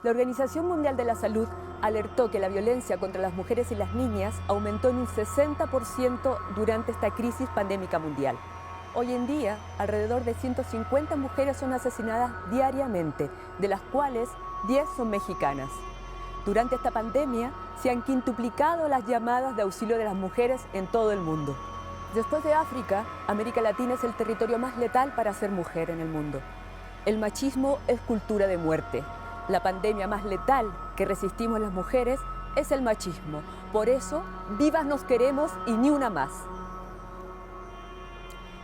La Organización Mundial de la Salud alertó que la violencia contra las mujeres y las niñas aumentó en un 60% durante esta crisis pandémica mundial. Hoy en día, alrededor de 150 mujeres son asesinadas diariamente, de las cuales 10 son mexicanas. Durante esta pandemia, se han quintuplicado las llamadas de auxilio de las mujeres en todo el mundo. Después de África, América Latina es el territorio más letal para ser mujer en el mundo. El machismo es cultura de muerte. La pandemia más letal que resistimos las mujeres es el machismo. Por eso, vivas nos queremos y ni una más.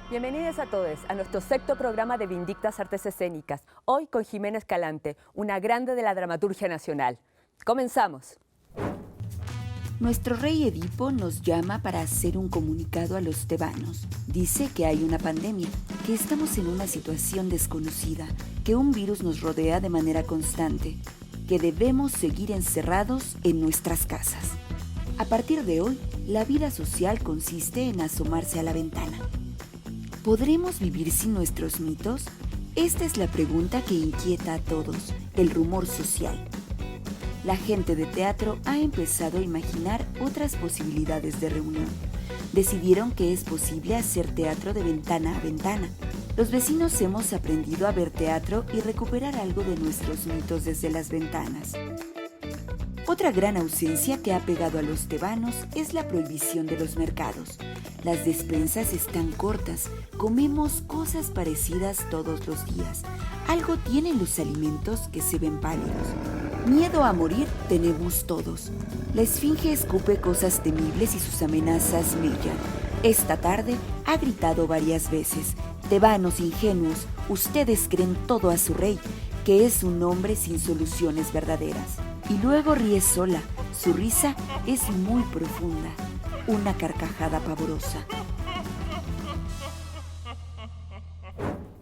Bienvenidos a todos a nuestro sexto programa de Vindictas Artes Escénicas. Hoy con Jimena Escalante, una grande de la dramaturgia nacional. Comenzamos. Nuestro rey Edipo nos llama para hacer un comunicado a los tebanos. Dice que hay una pandemia, que estamos en una situación desconocida, que un virus nos rodea de manera constante, que debemos seguir encerrados en nuestras casas. A partir de hoy, la vida social consiste en asomarse a la ventana. ¿Podremos vivir sin nuestros mitos? Esta es la pregunta que inquieta a todos, el rumor social. La gente de teatro ha empezado a imaginar otras posibilidades de reunión. Decidieron que es posible hacer teatro de ventana a ventana. Los vecinos hemos aprendido a ver teatro y recuperar algo de nuestros mitos desde las ventanas. Otra gran ausencia que ha pegado a los tebanos es la prohibición de los mercados. Las despensas están cortas, comemos cosas parecidas todos los días. Algo tienen los alimentos que se ven pálidos. Miedo a morir tenemos todos. La esfinge escupe cosas temibles y sus amenazas mellan. Esta tarde ha gritado varias veces: tebanos ingenuos, ustedes creen todo a su rey, que es un hombre sin soluciones verdaderas. Y luego ríe sola, su risa es muy profunda, una carcajada pavorosa.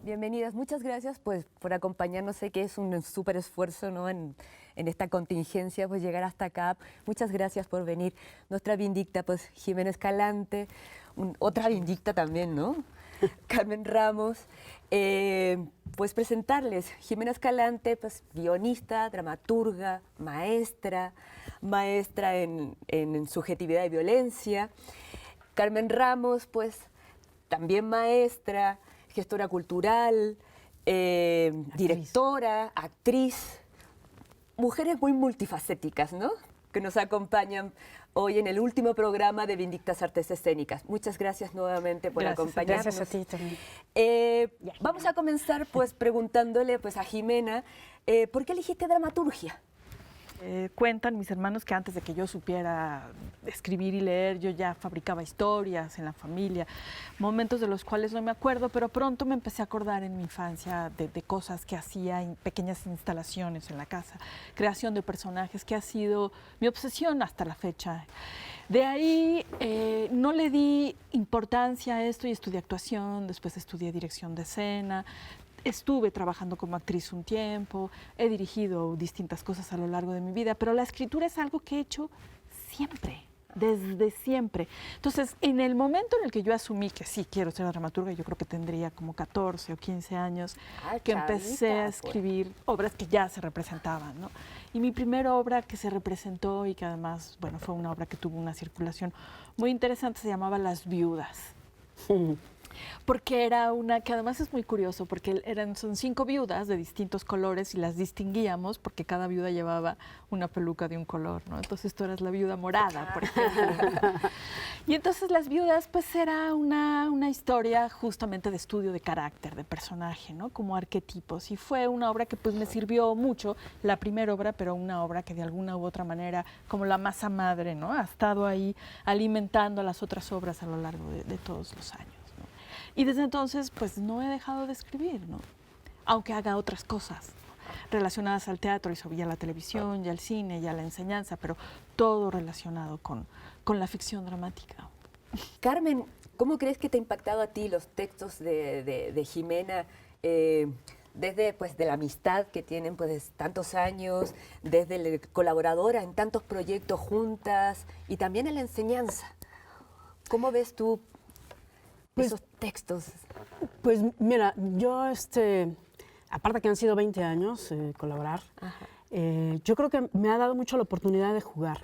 Bienvenidas, muchas gracias pues, por acompañarnos. Sé que es un súper esfuerzo, ¿no? en esta contingencia, pues llegar hasta acá. Muchas gracias por venir. Nuestra Vindicta, pues Jimena Escalante, otra Vindicta también, ¿no? Carmen Ramos. Pues presentarles, Jimena Escalante, pues guionista, dramaturga, maestra en subjetividad y violencia. Carmen Ramos, pues también maestra, gestora cultural, directora, actriz. Mujeres muy multifacéticas, ¿no? Que nos acompañan hoy en el último programa de Vindictas Artes Escénicas. Muchas gracias nuevamente por acompañarnos. Gracias a ti también. Vamos a comenzar pues preguntándole pues a Jimena, ¿por qué elegiste dramaturgia? Cuentan mis hermanos que antes de que yo supiera escribir y leer, yo ya fabricaba historias en la familia, momentos de los cuales no me acuerdo, pero pronto me empecé a acordar en mi infancia de cosas que hacía, en pequeñas instalaciones en la casa, creación de personajes, que ha sido mi obsesión hasta la fecha. De ahí no le di importancia a esto y estudié actuación, después estudié dirección de escena. Estuve trabajando como actriz un tiempo, he dirigido distintas cosas a lo largo de mi vida, pero la escritura es algo que he hecho siempre, desde siempre. Entonces, en el momento en el que yo asumí que sí quiero ser dramaturga, yo creo que tendría como 14 o 15 años, que empecé a escribir obras que ya se representaban, ¿no? Y mi primera obra que se representó y que además, bueno, fue una obra que tuvo una circulación muy interesante, se llamaba Las Viudas. Porque era una, que además es muy curioso, porque son 5 viudas de distintos colores y las distinguíamos porque cada viuda llevaba una peluca de un color, ¿no? Entonces tú eras la viuda morada, por ejemplo. Y entonces Las Viudas, pues era una historia justamente de estudio de carácter, de personaje, ¿no? Como arquetipos. Y fue una obra que pues me sirvió mucho, la primera obra, pero una obra que de alguna u otra manera, como la masa madre, ¿no? Ha estado ahí alimentando las otras obras a lo largo de todos los años. Y desde entonces, pues no he dejado de escribir, ¿no? Aunque haga otras cosas, ¿no? Relacionadas al teatro y a la televisión, y al cine, y a la enseñanza, pero todo relacionado con la ficción dramática. Carmen, ¿cómo crees que te ha impactado a ti los textos de Jimena? Desde pues, de la amistad que tienen pues, tantos años, desde la colaboradora en tantos proyectos juntas y también en la enseñanza. ¿Cómo ves tú esos textos? Pues mira, yo aparte que han sido 20 años colaborar, yo creo que me ha dado mucho la oportunidad de jugar.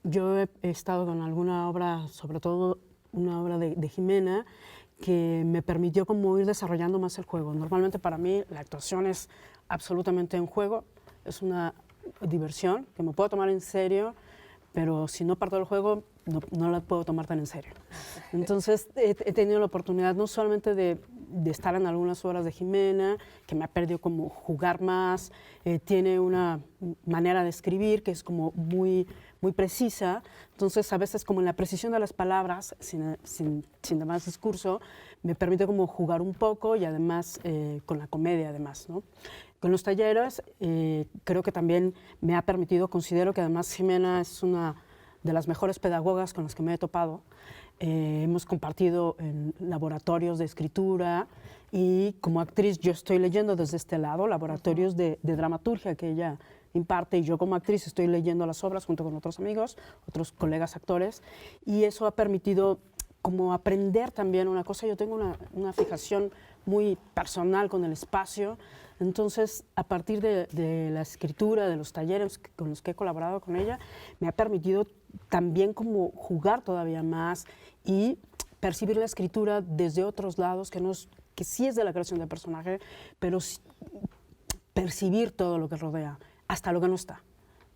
Yo he estado con alguna obra, sobre todo una obra de Jimena, que me permitió como ir desarrollando más el juego. Normalmente para mí la actuación es absolutamente un juego, es una diversión que me puedo tomar en serio, pero si no parto del juego no la puedo tomar tan en serio. Entonces he tenido la oportunidad no solamente de estar en algunas obras de Jimena, que me ha perdido como jugar más, tiene una manera de escribir que es como muy precisa, entonces a veces como en la precisión de las palabras, sin demás discurso, me permite como jugar un poco y además con la comedia además, ¿no? Con los talleres creo que también me ha permitido, considero que además Jimena es una de las mejores pedagogas con las que me he topado. Hemos compartido en laboratorios de escritura y como actriz yo estoy leyendo desde este lado, laboratorios de dramaturgia que ella imparte, y yo como actriz estoy leyendo las obras junto con otros amigos, otros colegas actores, y eso ha permitido como aprender también una cosa. Yo tengo una fijación muy personal con el espacio, entonces a partir de la escritura, de los talleres con los que he colaborado con ella, me ha permitido también como jugar todavía más y percibir la escritura desde otros lados, que sí es de la creación del personaje, pero percibir todo lo que rodea, hasta lo que no está,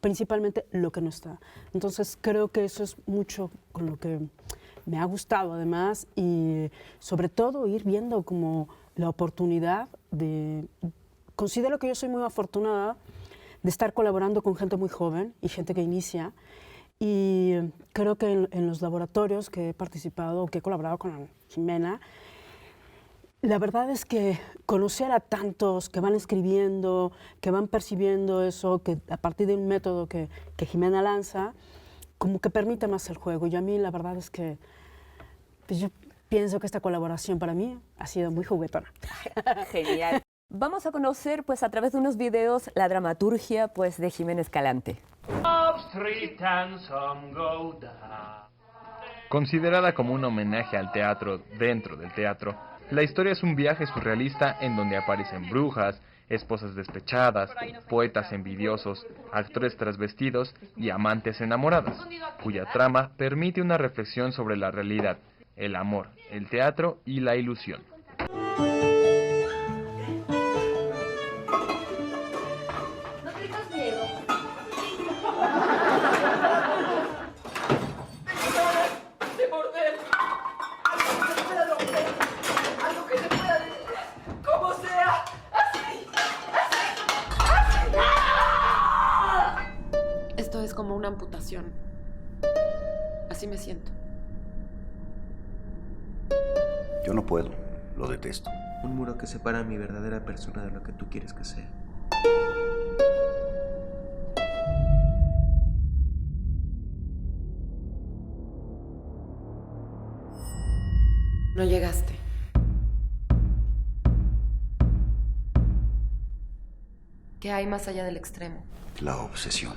principalmente lo que no está. Entonces creo que eso es mucho con lo que me ha gustado además, y sobre todo ir viendo como la oportunidad considero que yo soy muy afortunada de estar colaborando con gente muy joven y gente que inicia, y creo que en los laboratorios que he participado, que he colaborado con Jimena, la verdad es que conocer a tantos que van escribiendo, que van percibiendo eso, que a partir de un método que Jimena lanza, como que permite más el juego. Y a mí la verdad es que pues yo pienso que esta colaboración para mí ha sido muy juguetona. Genial. Vamos a conocer pues a través de unos videos la dramaturgia pues de Jimena Escalante. Considerada como un homenaje al teatro dentro del teatro, la historia es un viaje surrealista en donde aparecen brujas, esposas despechadas, poetas envidiosos, actores trasvestidos y amantes enamoradas, cuya trama permite una reflexión sobre la realidad, el amor, el teatro y la ilusión. Esto es como una amputación. Así me siento. Yo no puedo, lo detesto. Un muro que separa a mi verdadera persona de lo que tú quieres que sea. No llegaste. ¿Qué hay más allá del extremo? La obsesión.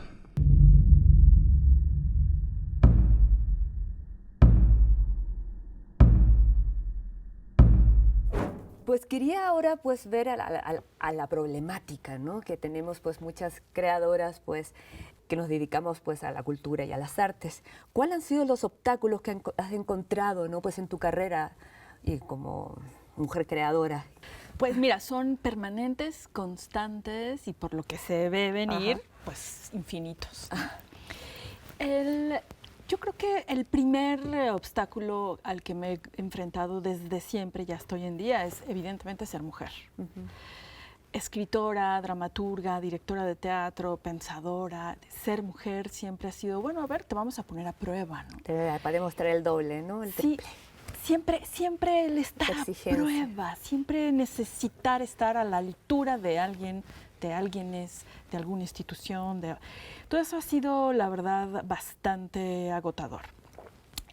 Pues quería ahora pues ver a la problemática, ¿no? Que tenemos pues muchas creadoras pues que nos dedicamos pues a la cultura y a las artes. ¿Cuáles han sido los obstáculos que has encontrado, ¿no? Pues en tu carrera y como mujer creadora? Pues mira, son permanentes, constantes y por lo que se ve venir, pues infinitos. Yo creo que el primer obstáculo al que me he enfrentado desde siempre y hasta hoy en día es evidentemente ser mujer. Escritora, dramaturga, directora de teatro, pensadora, ser mujer siempre ha sido, bueno, a ver, te vamos a poner a prueba, ¿no? Para demostrar el doble, ¿no? El triple. Siempre el estar a prueba, siempre necesitar estar a la altura de alguien, de alguna institución. Todo eso ha sido, la verdad, bastante agotador.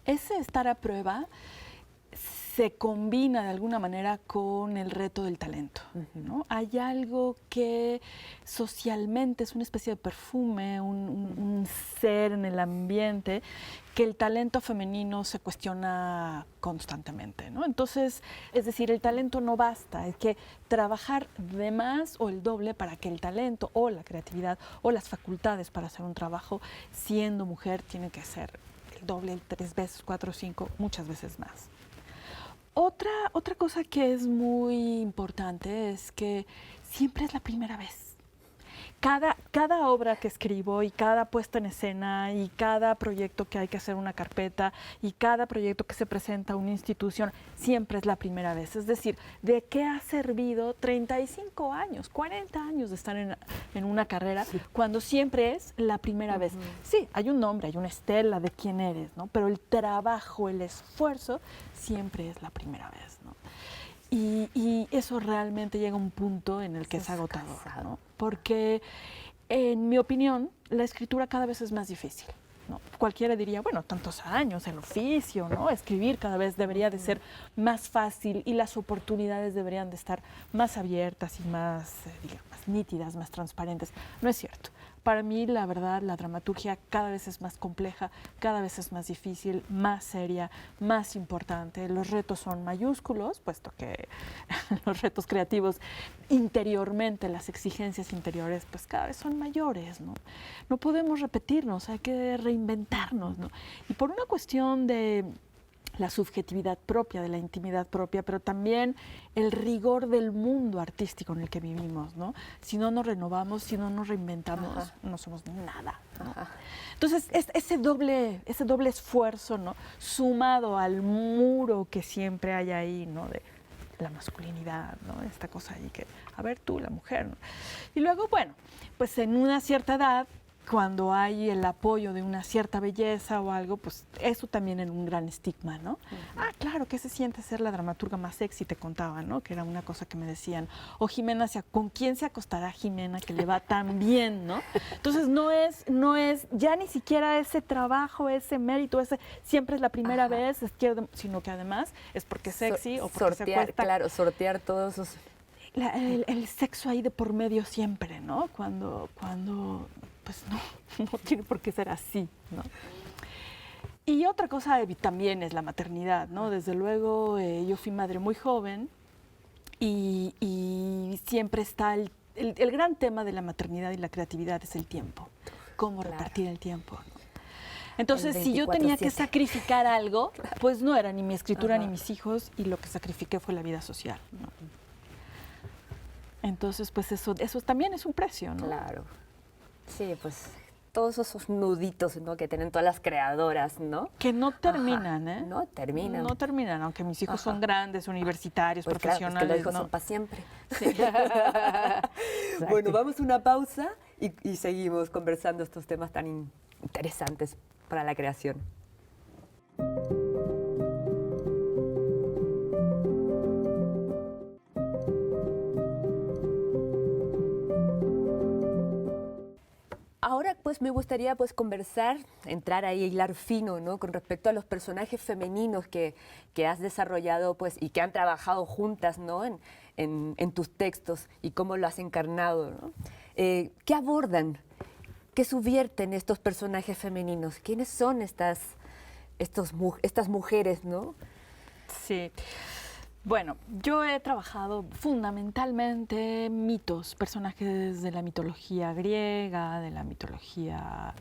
Ese estar a prueba se combina de alguna manera con el reto del talento, ¿no? Hay algo que socialmente es una especie de perfume, un ser en el ambiente que el talento femenino se cuestiona constantemente, ¿no? Entonces, es decir, el talento no basta, hay que trabajar de más o el doble para que el talento o la creatividad o las facultades para hacer un trabajo siendo mujer tienen que ser el doble, 3 veces, 4, 5, muchas veces más. Otra cosa que es muy importante es que siempre es la primera vez. Cada obra que escribo y cada puesta en escena y cada proyecto que hay que hacer una carpeta y cada proyecto que se presenta a una institución, siempre es la primera vez. Es decir, ¿de qué ha servido 35 años, 40 años de estar en una carrera cuando siempre es la primera vez? Sí, hay un nombre, hay una estela de quién eres, ¿no? Pero el trabajo, el esfuerzo, siempre es la primera vez, ¿no? Y eso realmente llega a un punto en el que es agotador, ¿no? Porque, en mi opinión, la escritura cada vez es más difícil, ¿no? Cualquiera diría, bueno, tantos años, el oficio, ¿no? Escribir cada vez debería de ser más fácil y las oportunidades deberían de estar más abiertas y más, digamos, más nítidas, más transparentes. No es cierto. Para mí, la verdad, la dramaturgia cada vez es más compleja, cada vez es más difícil, más seria, más importante. Los retos son mayúsculos, puesto que los retos creativos interiormente, las exigencias interiores, pues cada vez son mayores, ¿no? No podemos repetirnos, hay que reinventarnos, ¿no? Y por una cuestión de la subjetividad propia, de la intimidad propia, pero también el rigor del mundo artístico en el que vivimos, ¿no? Si no nos renovamos, si no nos reinventamos, no somos nada, ¿no? Entonces, ese doble esfuerzo, ¿no? Sumado al muro que siempre hay ahí, ¿no? De la masculinidad, ¿no? Esta cosa ahí que, a ver tú, la mujer, ¿no? Y luego, bueno, pues en una cierta edad, cuando hay el apoyo de una cierta belleza o algo, pues eso también es un gran estigma, ¿no? Ah, claro, ¿qué se siente ser la dramaturga más sexy? Te contaba, ¿no? Que era una cosa que me decían. O Jimena, ¿con quién se acostará Jimena que le va tan bien, ¿no? Entonces no es ya ni siquiera ese trabajo, ese mérito, siempre es la primera vez, sino que además es porque es sexy o porque se acuesta. Claro, sortear todos esos... El sexo ahí de por medio siempre, ¿no? Cuando pues no tiene por qué ser así, ¿no? Y otra cosa también es la maternidad, ¿no? Desde luego, yo fui madre muy joven y siempre está el gran tema de la maternidad y la creatividad es el tiempo, cómo repartir el tiempo, ¿no? Entonces, si yo tenía que sacrificar algo, pues no era ni mi escritura ni mis hijos y lo que sacrifiqué fue la vida social, ¿no? Entonces, pues eso también es un precio, ¿no? Claro. Sí, pues todos esos nuditos, ¿no? Que tienen todas las creadoras, ¿no? Que no terminan, ¿eh? No terminan. No terminan, aunque mis hijos son grandes, universitarios, pues profesionales. Claro, es que los hijos son para siempre. Sí. Bueno, vamos a una pausa y seguimos conversando estos temas tan interesantes para la creación. Ahora, pues, me gustaría conversar, entrar ahí, hilar fino, ¿no? Con respecto a los personajes femeninos que has desarrollado, pues, y que han trabajado juntas, ¿no? En tus textos y cómo lo has encarnado, ¿no? ¿Qué abordan? ¿Qué subvierten estos personajes femeninos? ¿Quiénes son estas mujeres, no? Sí. Bueno, yo he trabajado fundamentalmente mitos, personajes de la mitología griega, de la mitología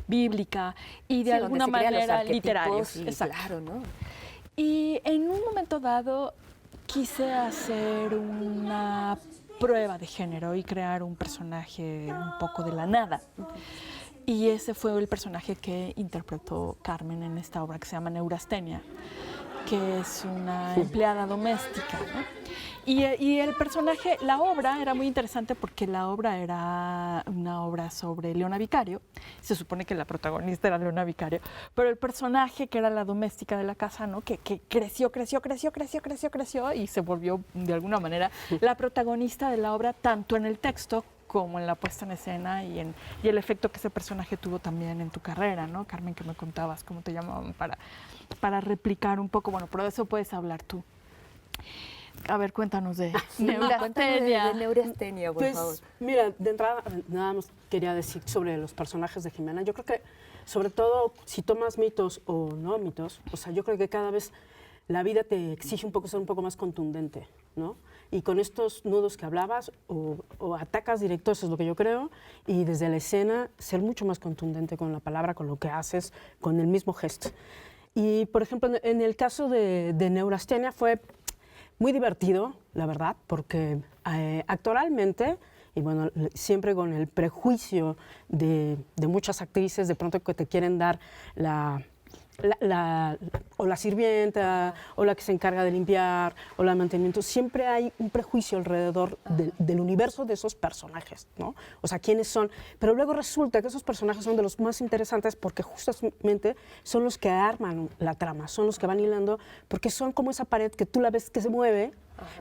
bíblica y de alguna manera literarios. Exacto. Claro, ¿no? Y en un momento dado quise hacer una prueba de género y crear un personaje un poco de la nada. Y ese fue el personaje que interpretó Carmen en esta obra que se llama Neurastenia, que es una empleada doméstica, ¿no? Y el personaje, la obra era muy interesante porque la obra era una obra sobre Leona Vicario. Se supone que la protagonista era Leona Vicario, pero el personaje que era la doméstica de la casa, ¿no? Que creció y se volvió de alguna manera la protagonista de la obra, tanto en el texto como en la puesta en escena y el efecto que ese personaje tuvo también en tu carrera, ¿no? Carmen, que me contabas cómo te llamaban para replicar un poco. Bueno, pero de eso puedes hablar tú. A ver, cuéntanos de neurastenia. De neurastenia, por Pues, favor. mira, de entrada, nada más quería decir sobre los personajes de Jimena. Yo creo que, sobre todo, si tomas mitos o no mitos, o sea, yo creo que cada vez la vida te exige un poco ser un poco más contundente, ¿no? Y con estos nudos que hablabas, o atacas directo, eso es lo que yo creo, y desde la escena ser mucho más contundente con la palabra, con lo que haces, con el mismo gesto. Y, por ejemplo, en el caso de neurastenia fue muy divertido, la verdad, porque actoralmente, y bueno, siempre con el prejuicio de muchas actrices, de pronto que te quieren dar o la sirvienta, o la que se encarga de limpiar, o la de mantenimiento, siempre hay un prejuicio alrededor del universo de esos personajes, ¿no? O sea, quiénes son. Pero luego resulta que esos personajes son de los más interesantes porque justamente son los que arman la trama, son los que van hilando, porque son como esa pared que tú la ves que se mueve,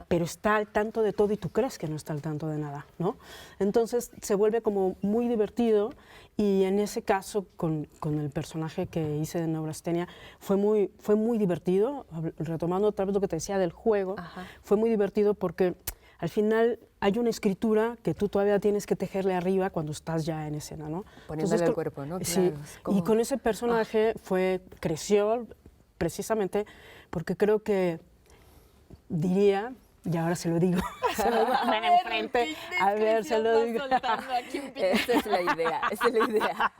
pero está al tanto de todo y tú crees que no está al tanto de nada, ¿no? Entonces se vuelve como muy divertido, y en ese caso con el personaje que hice de neurastenia fue muy divertido, retomando otra vez lo que te decía del juego. Fue muy divertido porque al final hay una escritura que tú todavía tienes que tejerle arriba cuando estás ya en escena, ¿no? Poniéndole el cuerpo, ¿no? Sí, Claro, y con ese personaje creció precisamente porque creo que diría, y ahora se lo digo, se lo voy a poner enfrente, a ver, se lo digo. Esa es la idea, esa es la idea.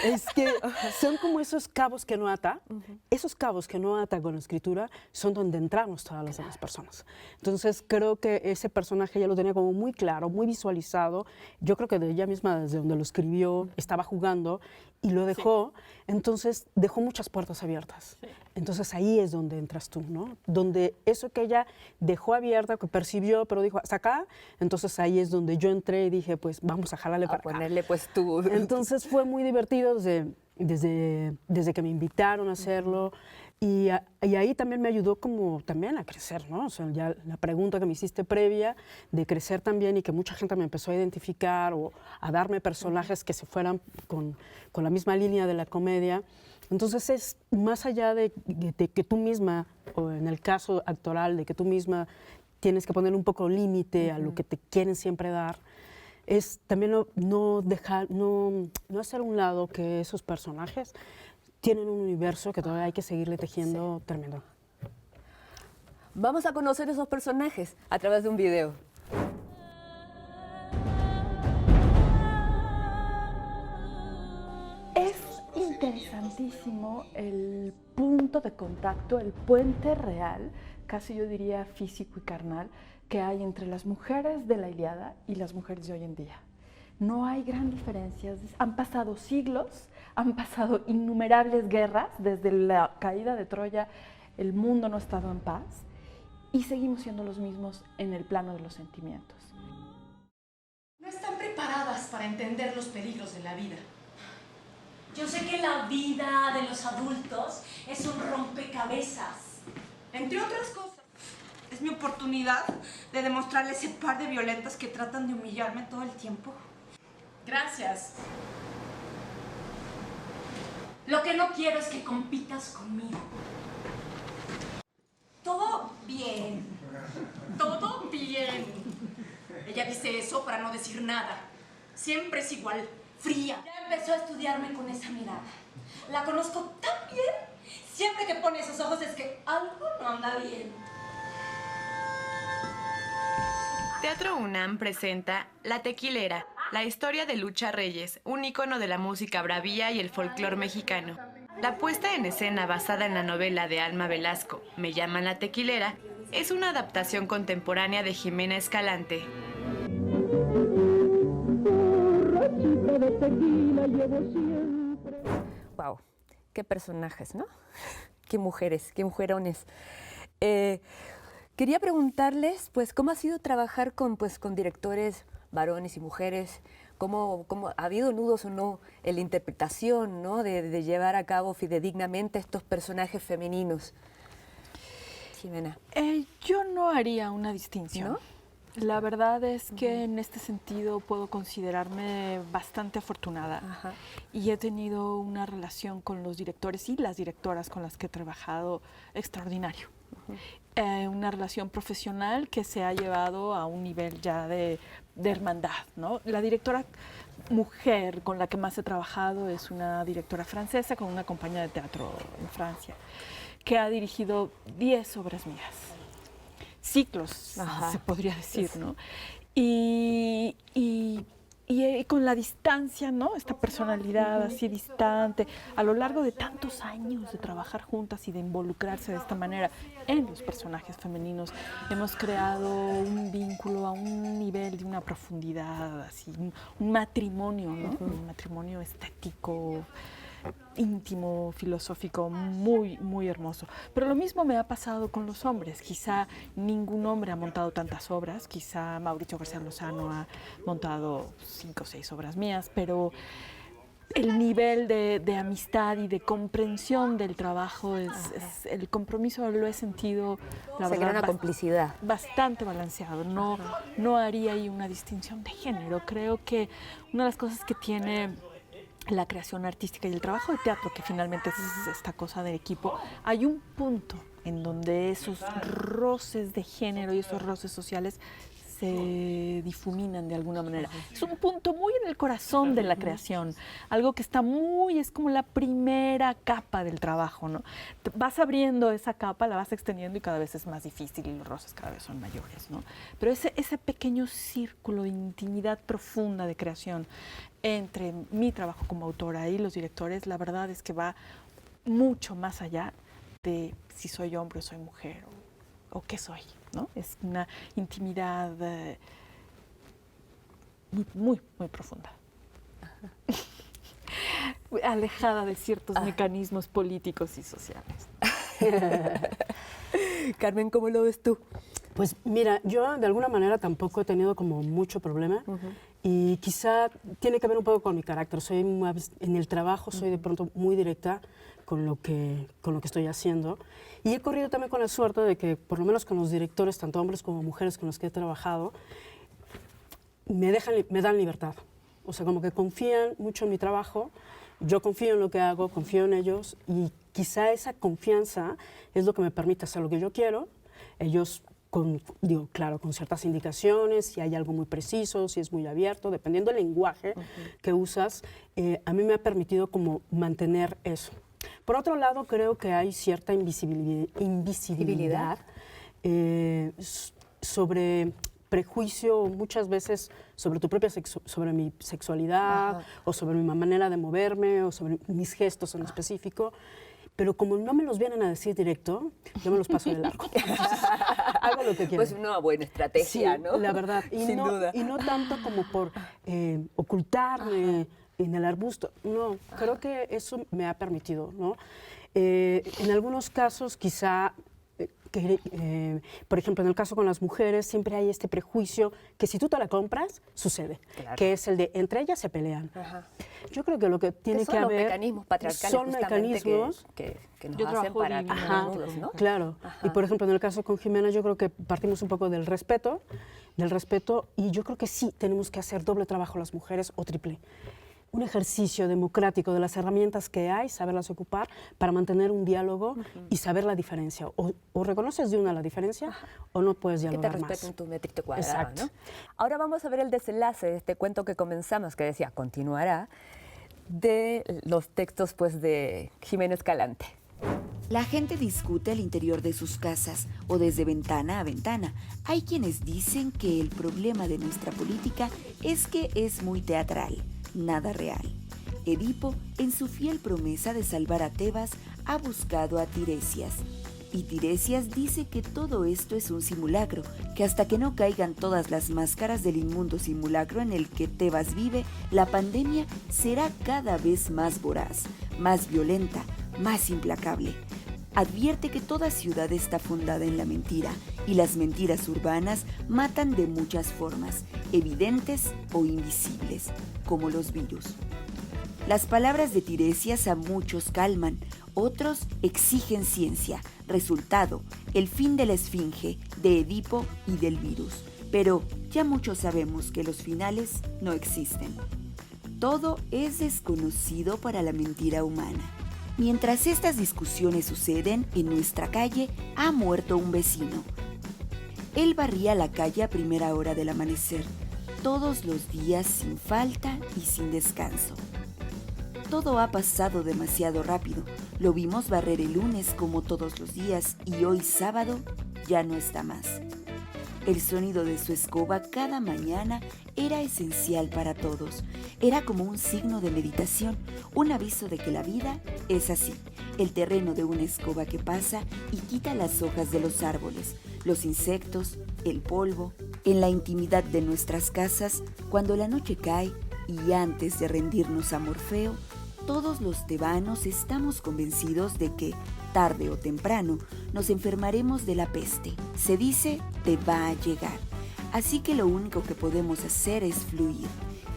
Es que son como esos cabos que no ata, esos cabos que no ata con la escritura son donde entramos todas las demás personas. Entonces creo que ese personaje ya lo tenía como muy claro, muy visualizado. Yo creo que de ella misma, desde donde lo escribió, estaba jugando y lo dejó, entonces dejó muchas puertas abiertas. Entonces ahí es donde entras tú, ¿no? Donde eso que ella dejó abierta, que percibió, pero dijo, hasta acá, entonces ahí es donde yo entré y dije, pues vamos a jalarle para acá. Ponerle pues tú. Entonces fue muy divertido desde que me invitaron a hacerlo, y ahí también me ayudó como también a crecer, ¿no? O sea, ya la pregunta que me hiciste previa de crecer también, y que mucha gente me empezó a identificar o a darme personajes que se fueran con la misma línea de la comedia. Entonces es más allá de que tú misma, o en el caso actoral, de que tú misma tienes que poner un poco límite a lo que te quieren siempre dar, es también no hacer a un lado que esos personajes tienen un universo que todavía hay que seguirle tejiendo tremendo. Vamos a conocer esos personajes a través de un video. Es interesantísimo el punto de contacto, el puente real, casi yo diría físico y carnal, que hay entre las mujeres de la Ilíada y las mujeres de hoy en día. No hay gran diferencia. Han pasado siglos, han pasado innumerables guerras, desde la caída de Troya el mundo no ha estado en paz, y seguimos siendo los mismos en el plano de los sentimientos. No están preparadas para entender los peligros de la vida. Yo sé que la vida de los adultos es un rompecabezas. Entre otras cosas, es mi oportunidad de demostrarle ese par de violentas que tratan de humillarme todo el tiempo. Gracias. Lo que no quiero es que compitas conmigo. Todo bien. Todo bien. Ella dice eso para no decir nada. Siempre es igual, fría. Ya empezó a estudiarme con esa mirada. La conozco tan bien. Siempre que pone esos ojos es que algo no anda bien. Teatro UNAM presenta La Tequilera, la historia de Lucha Reyes, un ícono de la música bravía y el folclore mexicano. La puesta en escena basada en la novela de Alma Velasco, Me llaman La Tequilera, es una adaptación contemporánea de Jimena Escalante. Wow, qué personajes, ¿no? Qué mujeres, qué mujerones. Quería preguntarles, pues, ¿cómo ha sido trabajar con directores varones y mujeres? ¿Cómo ha habido nudos o no en la interpretación, ¿no? de llevar a cabo fidedignamente estos personajes femeninos? Jimena. Yo no haría una distinción. ¿No? La verdad es que en este sentido puedo considerarme bastante afortunada. Ajá. Y he tenido una relación con los directores y las directoras con las que he trabajado extraordinario. Una relación profesional que se ha llevado a un nivel ya de hermandad, ¿no? La directora mujer con la que más he trabajado es una directora francesa con una compañía de teatro en Francia, que ha dirigido 10 obras mías. Ciclos, ajá, se podría decir, ¿no? Y con la distancia, ¿no? Esta personalidad así distante, a lo largo de tantos años de trabajar juntas y de involucrarse de esta manera en los personajes femeninos, hemos creado un vínculo a un nivel de una profundidad, así, un matrimonio, ¿no? Un matrimonio estético, íntimo, filosófico, muy, muy hermoso. Pero lo mismo me ha pasado con los hombres. Quizá ningún hombre ha montado tantas obras, quizá Mauricio García Lozano ha montado 5 o 6 obras mías, pero el nivel de amistad y de comprensión del trabajo, el compromiso lo he sentido, la verdad, una complicidad. Bastante balanceado. No haría ahí una distinción de género. Creo que una de las cosas que tiene la creación artística y el trabajo de teatro, que finalmente es esta cosa del equipo, hay un punto en donde esos roces de género y esos roces sociales se difuminan de alguna manera. Es un punto muy en el corazón de la creación, algo que está es como la primera capa del trabajo, ¿no? Vas abriendo esa capa, la vas extendiendo y cada vez es más difícil y los roces cada vez son mayores, ¿no? Pero ese pequeño círculo de intimidad profunda de creación entre mi trabajo como autora y los directores, la verdad es que va mucho más allá de si soy hombre o soy mujer o qué soy, ¿no? Es una intimidad muy, muy profunda. Alejada de ciertos mecanismos políticos y sociales. Carmen, ¿cómo lo ves tú? Pues mira, yo de alguna manera tampoco he tenido como mucho problema y quizá tiene que ver un poco con mi carácter. En el trabajo soy de pronto muy directa con lo que estoy haciendo y he corrido también con la suerte de que por lo menos con los directores, tanto hombres como mujeres con los que he trabajado, me dan libertad. O sea, como que confían mucho en mi trabajo, yo confío en lo que hago, confío en ellos y quizá esa confianza es lo que me permite hacer lo que yo quiero. Ellos con ciertas indicaciones, si hay algo muy preciso, si es muy abierto, dependiendo del lenguaje que usas, a mí me ha permitido como mantener eso. Por otro lado, creo que hay cierta invisibilidad sobre prejuicio muchas veces sobre sobre mi sexualidad o sobre mi manera de moverme o sobre mis gestos en específico. Pero como no me los vienen a decir directo, yo me los paso de largo. Hago lo que quiero. Pues una buena estrategia, sí, ¿no? La verdad. Sin duda. Y no tanto como por ocultarme en el arbusto. No, creo que eso me ha permitido, ¿no? En algunos casos quizá... por ejemplo, en el caso con las mujeres siempre hay este prejuicio que si tú te la compras, sucede, que es el de entre ellas se pelean. Yo creo que lo que tiene que haber... Son mecanismos patriarcales son mecanismos que nos hacen para nudos, ¿no? Claro. Y por ejemplo, en el caso con Jimena, yo creo que partimos un poco del respeto, y yo creo que sí tenemos que hacer doble trabajo las mujeres o triple. Un ejercicio democrático de las herramientas que hay, saberlas ocupar para mantener un diálogo y saber la diferencia. O reconoces de una la diferencia o no puedes dialogar más. Que te respeten tu metrito cuadrado, Exacto. ¿no? Ahora vamos a ver el desenlace de este cuento que comenzamos, que decía continuará, de los textos pues de Jimena Escalante. La gente discute al interior de sus casas o desde ventana a ventana. Hay quienes dicen que el problema de nuestra política es que es muy teatral. Nada real. Edipo, en su fiel promesa de salvar a Tebas, ha buscado a Tiresias. Y Tiresias dice que todo esto es un simulacro, que hasta que no caigan todas las máscaras del inmundo simulacro en el que Tebas vive, la pandemia será cada vez más voraz, más violenta, más implacable. Advierte que toda ciudad está fundada en la mentira y las mentiras urbanas matan de muchas formas, evidentes o invisibles, como los virus. Las palabras de Tiresias a muchos calman, otros exigen ciencia. Resultado, el fin de la esfinge, de Edipo y del virus. Pero ya muchos sabemos que los finales no existen. Todo es desconocido para la mentira humana. Mientras estas discusiones suceden, en nuestra calle ha muerto un vecino. Él barría la calle a primera hora del amanecer, todos los días sin falta y sin descanso. Todo ha pasado demasiado rápido. Lo vimos barrer el lunes como todos los días y hoy sábado ya no está más. El sonido de su escoba cada mañana era esencial para todos. Era como un signo de meditación, un aviso de que la vida es así. El terreno de una escoba que pasa y quita las hojas de los árboles, los insectos, el polvo. En la intimidad de nuestras casas, cuando la noche cae y antes de rendirnos a Morfeo, todos los tebanos estamos convencidos de que, tarde o temprano, nos enfermaremos de la peste. Se dice, te va a llegar. Así que lo único que podemos hacer es fluir.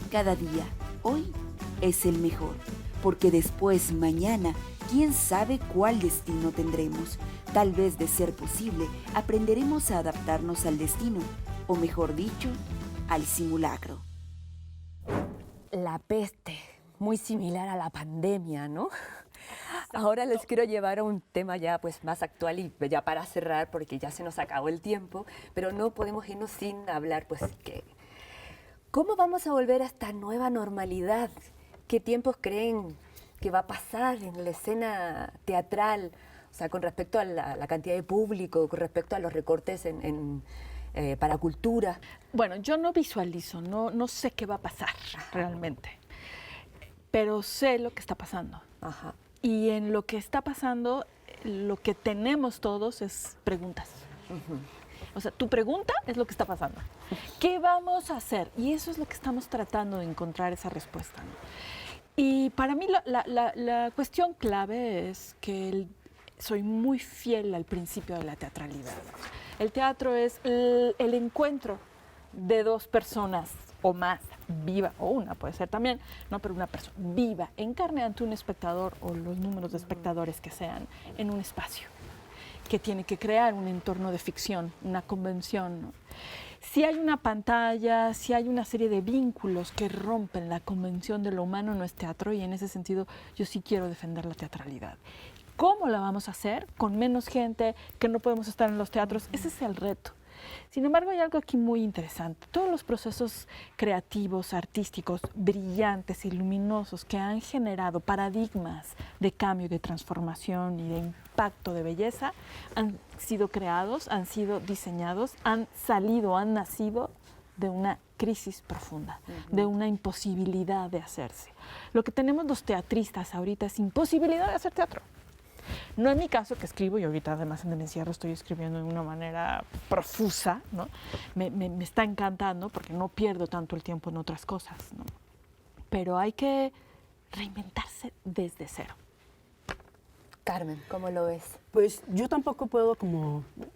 Cada día, hoy, es el mejor. Porque después, mañana, quién sabe cuál destino tendremos. Tal vez, de ser posible, aprenderemos a adaptarnos al destino. O mejor dicho, al simulacro. La peste, muy similar a la pandemia, ¿no? Ahora les quiero llevar a un tema ya pues más actual y ya para cerrar porque ya se nos acabó el tiempo, pero no podemos irnos sin hablar pues que ¿cómo vamos a volver a esta nueva normalidad? ¿Qué tiempos creen que va a pasar en la escena teatral? O sea, con respecto a la cantidad de público, con respecto a los recortes para cultura. Bueno, yo no visualizo, no sé qué va a pasar realmente, pero sé lo que está pasando. Ajá. Y en lo que está pasando, lo que tenemos todos es preguntas. O sea, tu pregunta es lo que está pasando. ¿Qué vamos a hacer? Y eso es lo que estamos tratando de encontrar esa respuesta, ¿no? Y para mí la cuestión clave es que soy muy fiel al principio de la teatralidad. El teatro es el encuentro de dos personas o más, viva, o una puede ser también, no, pero una persona viva, en carne ante un espectador o los números de espectadores que sean, en un espacio que tiene que crear un entorno de ficción, una convención, ¿no? Si hay una pantalla, si hay una serie de vínculos que rompen la convención de lo humano, no es teatro, y en ese sentido yo sí quiero defender la teatralidad. ¿Cómo la vamos a hacer? Con menos gente, que no podemos estar en los teatros, ese es el reto. Sin embargo, hay algo aquí muy interesante. Todos los procesos creativos, artísticos, brillantes y luminosos que han generado paradigmas de cambio, de transformación y de impacto de belleza han sido creados, han sido diseñados, han nacido de una crisis profunda, de una imposibilidad de hacerse. Lo que tenemos los teatristas ahorita es imposibilidad de hacer teatro. No en mi caso, que escribo, y ahorita además en el encierro estoy escribiendo de una manera profusa, ¿no? Me está encantando porque no pierdo tanto el tiempo en otras cosas, ¿no? Pero hay que reinventarse desde cero. Carmen, ¿cómo lo ves? Pues yo tampoco puedo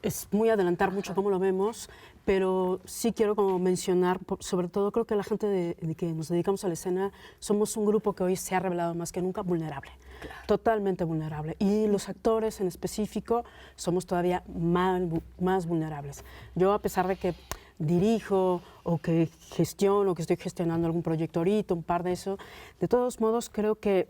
es muy adelantar mucho cómo lo vemos, pero sí quiero como mencionar, sobre todo creo que la gente de que nos dedicamos a la escena somos un grupo que hoy se ha revelado más que nunca vulnerable, claro. Totalmente vulnerable. Y los actores en específico somos todavía más vulnerables. Yo, a pesar de que dirijo o que gestiono, que estoy gestionando algún proyecto ahorita, un par de eso, de todos modos creo que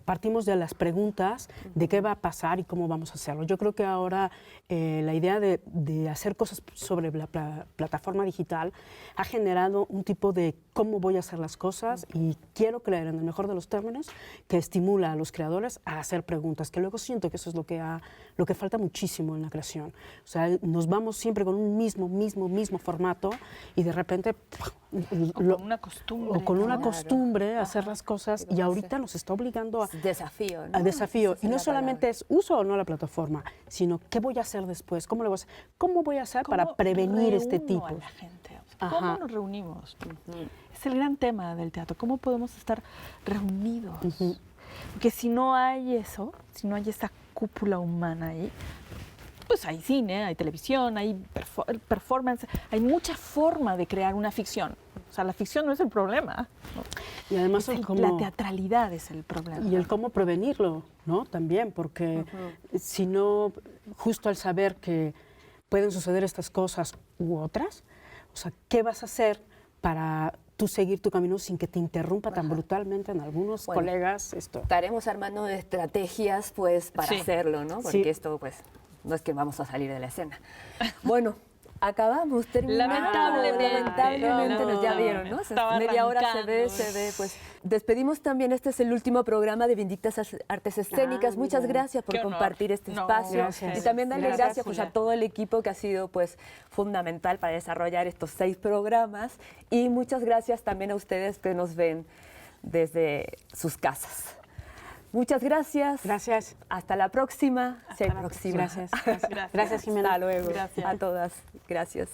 partimos de las preguntas de qué va a pasar y cómo vamos a hacerlo. Yo creo que ahora la idea de hacer cosas sobre la plataforma digital ha generado un tipo de cómo voy a hacer las cosas y quiero creer, en el mejor de los términos, que estimula a los creadores a hacer preguntas, que luego siento que eso es lo que falta muchísimo en la creación. O sea, nos vamos siempre con un mismo formato y de repente con una costumbre. O con una costumbre a hacer las cosas y ahorita nos está obligando a desafío, ¿no? A desafío. Y no solamente es uso o no la plataforma, sino qué voy a hacer después, cómo voy a hacer para prevenir este tipo. A la gente? ¿Cómo nos reunimos? Es el gran tema del teatro. ¿Cómo podemos estar reunidos? Porque si no hay eso, si no hay esa cúpula humana ahí, pues hay cine, hay televisión, hay performance, hay mucha forma de crear una ficción. O sea, la ficción no es el problema, ¿no? Y además la teatralidad es el problema. Y el cómo prevenirlo, ¿no? También, porque si no, justo al saber que pueden suceder estas cosas u otras, O sea, ¿qué vas a hacer para tú seguir tu camino sin que te interrumpa tan brutalmente en algunos colegas? Estaremos armando estrategias pues para hacerlo, ¿no? Porque esto pues no es que vamos a salir de la escena. Bueno, acabamos, terminamos. Lamentablemente nos ya vieron, ¿no? Media hora se ve, pues. Despedimos también, este es el último programa de Vindictas Artes Escénicas. Muchas gracias por compartir este espacio. Gracias. Y también darle gracias pues, a todo el equipo que ha sido pues fundamental para desarrollar estos 6 programas. Y muchas gracias también a ustedes que nos ven desde sus casas. Muchas gracias. Gracias. Hasta la próxima. Hasta la próxima. Gracias. Gracias, Jimena. Hasta luego. Gracias. A todas. Gracias.